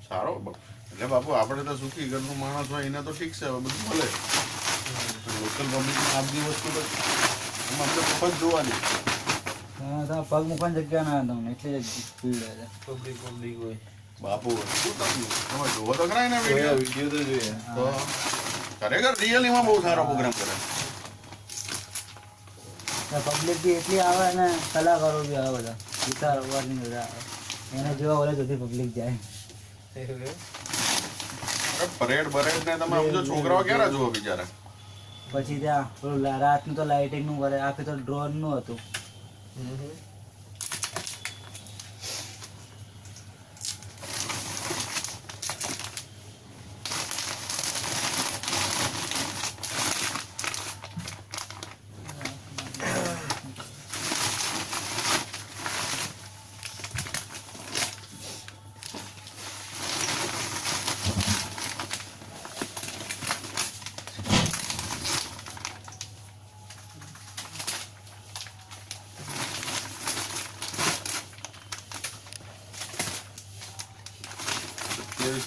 સારો એટલે બાપુ આપણે તો સુખી ઘરનું માણસ હોય એને તો ઠીક છે, હવે બધું મળે. લોકલ પબ્લિકમાં આ બધી વસ્તુ તો એમાં આપણે મફત જોવાની. પગ મૂકવાની જગ્યા ના તમને એટલે જ ભીડ હોય પબ્લિક હોય બાપુ શું તમે જોવો તો ખરા ને વિડીયો તો જોઈએ. તો ખરેખર રિયલીમાં બહુ સારો પ્રોગ્રામ કરે. પબ્લિક બી એટલી આવે ને કલાકારો બી આવે બધા ગીતાર અવાજની બધા આવે એને જેવા ઓલે સુધી પબ્લિક જાય. પરેડ બરેડ ને તમે સમજો છોકરાઓ ક્યારે જોવો બિચારા. પછી ત્યાં પેલું રાતનું તો લાઇટિંગ નું કરે, આખી તો ડ્રોન નું હતું.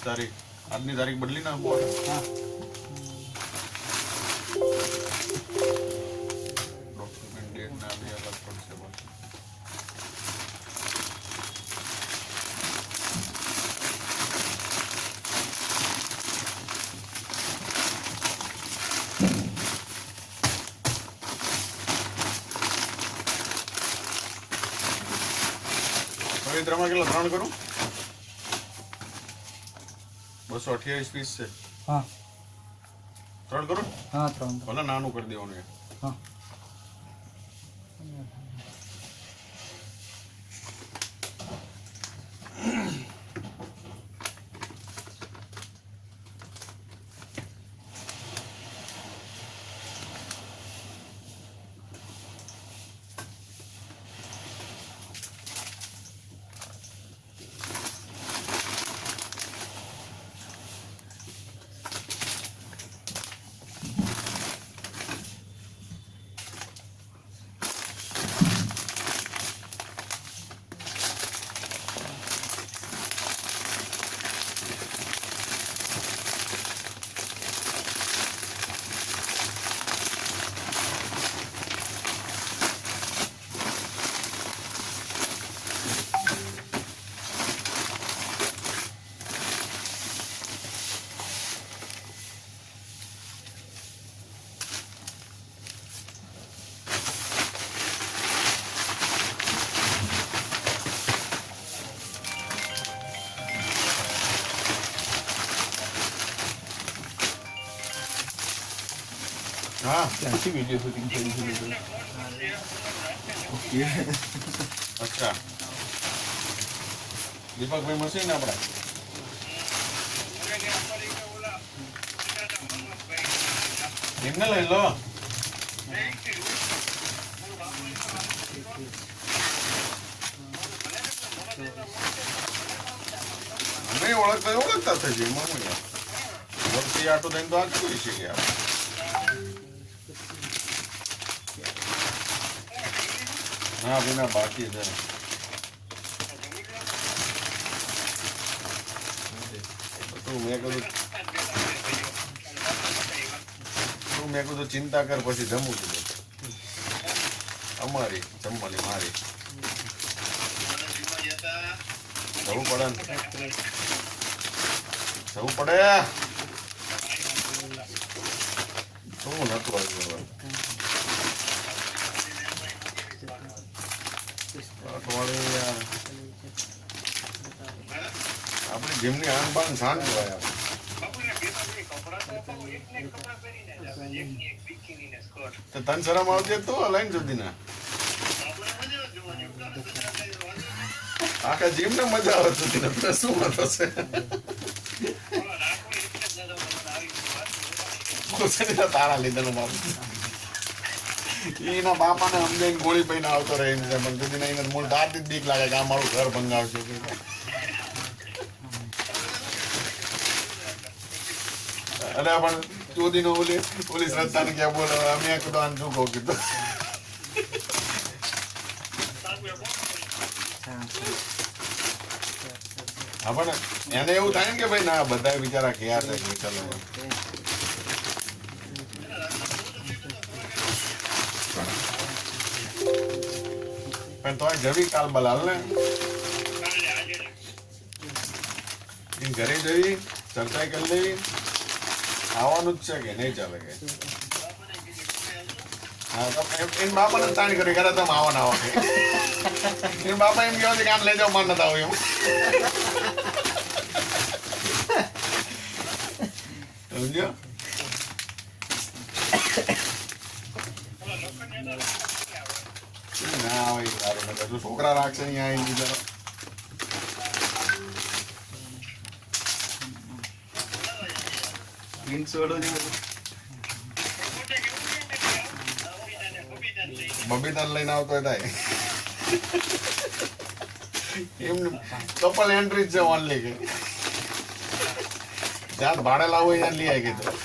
તારીખ આજની તારીખ બદલી નાખો. હા ડોક્યુમેન્ટ ડેટ ના બી અલગ પડશે. પવિત્રમાં કેટલા 3 કરું? 228 પીસ છે. હા 3 કરું? હા 3 ભલે નાનું કરી દેવાનું. હા હા ત્યાંથી વિડીયો શૂટિંગ કરી છે. ઓકે અચ્છા દીપકભાઈ મશીન આપણા એમને લઈ લો. અમે ઓળખતા થશે એમાં હું યાર વળતી આટો થઈને તો આ જોઈ છે યાર. ના ભાઈ ના બાકી છે. મેં કીધું ચિંતા કર પછી જમવું કીધું. અમારી જમવાની મારી જવું પડે ને જવું પડે. શું નતું આવ્યું અઠવાડિયે યાર આપણી જીમની આન બાન શાંત હોય યાર. તન શરમ આવતી તો લાઈન સુધી ના આખા જીમ ને મજા આવતી નથી. શું વાંધો છે તારા લીધે બાપુ એના બાપાને સમજાઈને ગોળી પૈને આવતો રહે એમ છે પણ દીદી એને મૂળ દાંતી જ બીક લાગે કે આ મારું ઘર ભંગાવશે. અરે પણ ચોદી નો ઓલી શ્રદ્ધા ને ક્યાં બોલો અમે કીધું આને શું કહું કીધું. હા પણ એને એવું થાય ને કે ભાઈ ના બધા બિચારા ક્યાં છે કે ચાલો પણ તો જવી કાલ બલાલ ને એમ ઘરે જઈ ચર્ચા કરી લેવી આવવાનું જ છે કે નહીં ચાલે કે હા તો એમ બાપાને તાણ કરી કરે તમે આવો ના આવો કે એમ બાપા એમ કહે છે કે આમ લઈ જાઓ માન નતા આવો એમ સમજો ના હોય સારું નથી હજુ છોકરા રાખશે અહીંયા આવી બીજા બબીતાને લઈને આવતો થાય એમ કપલ એન્ટ્રી જ છે ઓનલી કે જ્યાં ભાડે લાવો ત્યાં લઈ આવી કીધું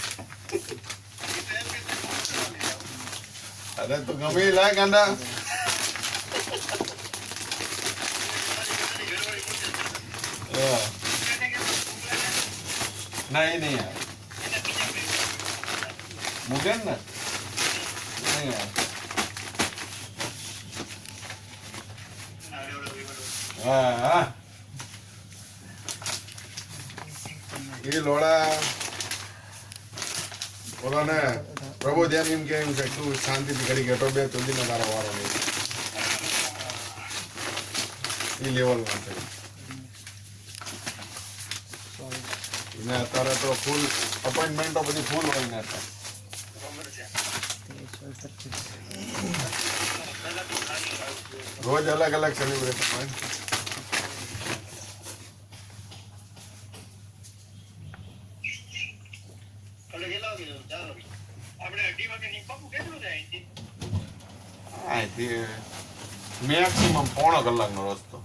અરે તો ગમે એ લાય ગાંડા ના એ નહીં આવે મુગેન ને નહીં આવે હા એ લોડા બોલો ને પ્રભુ જેમ એમ કે એમ છે તું શાંતિથી ઘડી ગેટો બે સુધીનો તારો વારો નહીં એ લેવલમાં છે એને અત્યારે તો ફૂલ અપોઇન્ટમેન્ટો બધી ફૂલ હોય ને રોજ અલગ અલગ સેલિબ્રેશન હોય મેક્સિમમ પોણો કલાકનો રસ્તો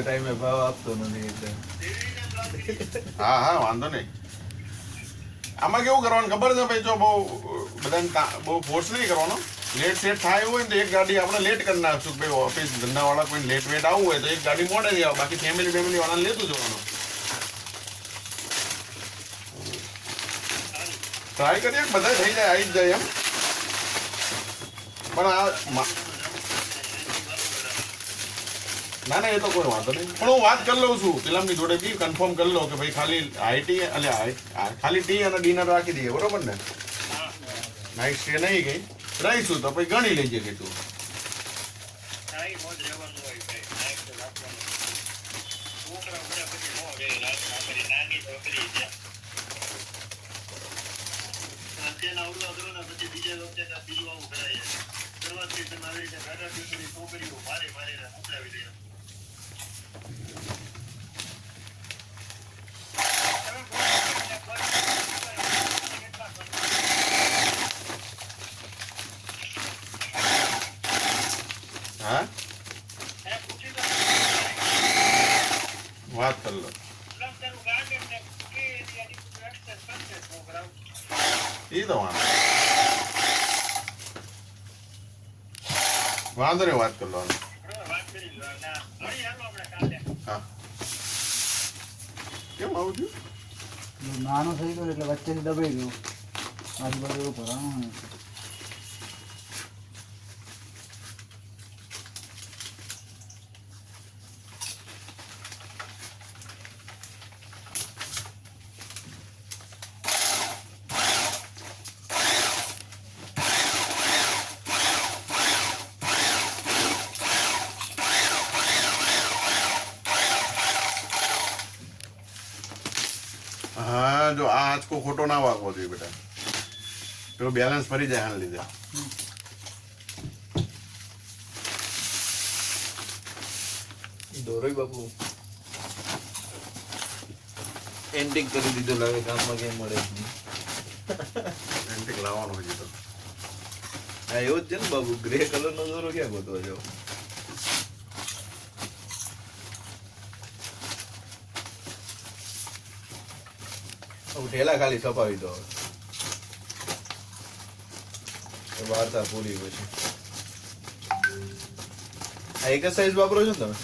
ટાઈમે ભાવ આપતો નથી એટલે હા હા વાંધો નહીં આમાં કેવું કરવાનું ખબર છે ભાઈ જો બહુ બધાને બહુ ફોર્સ નહીં કરવાનો લેટ સેટ થાય એવું હોય ને તો એક ગાડી આપણે લેટ કરી નાખશું ભાઈ ઓફિસ ધંધાવાળા કોઈ લેટ વેટ આવવું હોય તો એક ગાડી મોડેથી આવે બાકી ફેમિલી વાળાને લેતું જવાનું ટ્રાય કરીએ બધા થઈ જાય આવી જ જાય એમ પણ આ ના ના એ તો કોઈ વાંધો નહીં પણ હું વાત કરી લઉં છું પેલામની જોડે બી કન્ફર્મ કરી લો કે ભાઈ ખાલી આઈટી એટલે ખાલી ટી અને ડિનર રાખી દઈએ બરોબર ને નાઇટ સ્ટે નહીં ગઈ રહીશું તો પછી ગણી લેજે કે તું હા વાત કરી લો એ તો વાંધો નહીં વાત કરી લો હા કેમ આવું થયું નાનો થઈ ગયો એટલે વચ્ચેથી દબાઈ ગયું આજુબાજુ એવું કરવાનું હા જો આ આંચકો ખોટો ના વાગવો જોઈએ બેટા પેલો બેલેન્સ ફરી જાય આને લીધે દોરોય બાપુ એન્ટિક કરી દીધો લાગે કામમાં કેમ મળે જ નહીં એન્ટિક લાવવાનો હોય તો હા એવું જ છે ને બાબુ ગ્રે કલર નો દોરો ક્યાં ગોતવો છો ઠેલા ખાલી છપાવી દો એ વાર્તા પૂરી પછી આ એક જ સાઈઝ વાપરો છો ને તમે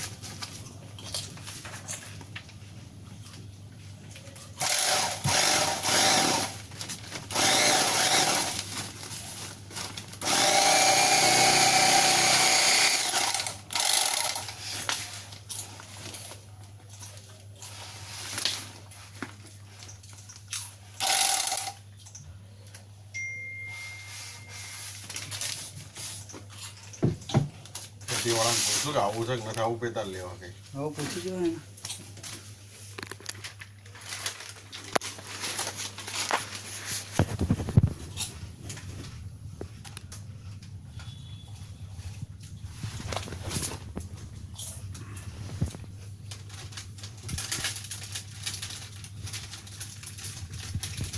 ખેતીવાળાને પૂછું કે આવું છે કે નથી આવું પેતા લેવા કઈ હવે પૂછી જો ને